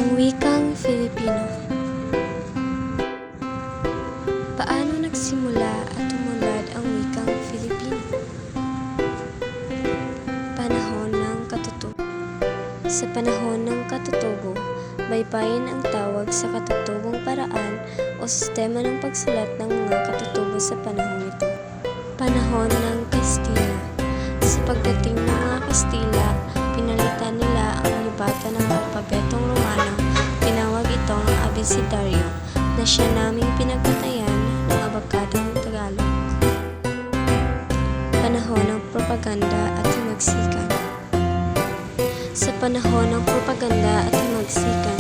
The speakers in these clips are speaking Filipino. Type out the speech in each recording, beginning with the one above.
Ang wikang Filipino. Paano nagsimula at umunlad ang wikang Filipino? Panahon ng katutubo. Sa panahon ng katutubo, baybayin ang tawag sa katutubong paraan o sistema ng pagsulat ng mga katutubo sa panahon ito. Panahon ng Kastila. Sa pagdating ng mga Kastila, pinalitan nila ang libata ng alpabetong Romano, tinawag itong abecedaryo, na siya naming pinagtatayan ng abakadong Tagalog. Panahon ng propaganda at himagsikan. Sa panahon ng propaganda at himagsikan,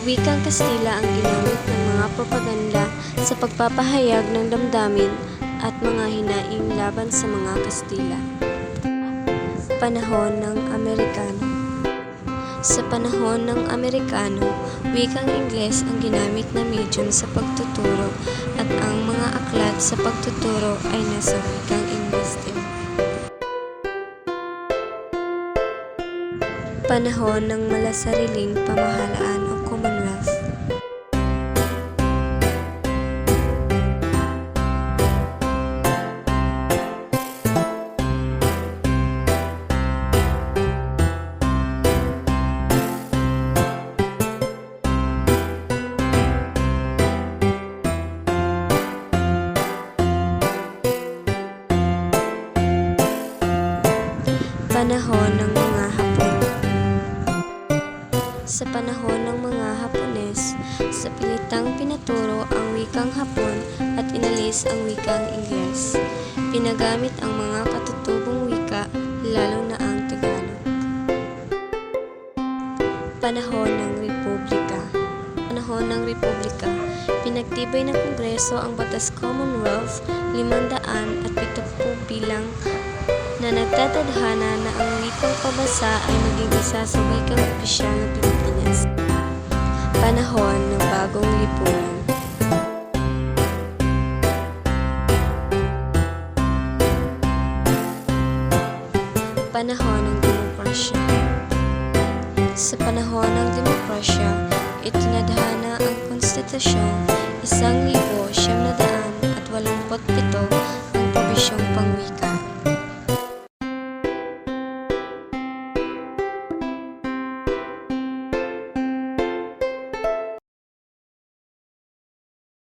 wikang Kastila ang ginamit ng mga propaganda sa pagpapahayag ng damdamin at mga hinaing laban sa mga Kastila. Panahon ng Amerikano. Sa panahon ng Amerikano, wikang Ingles ang ginamit na medium sa pagtuturo at ang mga aklat sa pagtuturo ay nasa wikang Ingles din. Panahon ng malasariling pamahalaan o Commonwealth. Panahon ng mga Hapon. Sa panahon ng mga Hapones, sa pilitang pinaturo ang wikang Hapon at inalis ang wikang Ingles. Pinagamit ang mga katutubong wika, lalo na ang Tagalog. Panahon ng Republika. Panahon ng Republika, pinagtibay ng Kongreso ang Batas Commonwealth 570 bilang na nagtatadhana na ang wikang pabasa ay maging isa sa wikang opisyal ng Pilipinas. Panahon ng Bagong Lipunan. Panahon ng Demokrasya. Sa panahon ng demokrasya, itinadhana ang Konstitusyon 1987 ang probisyong pangwika.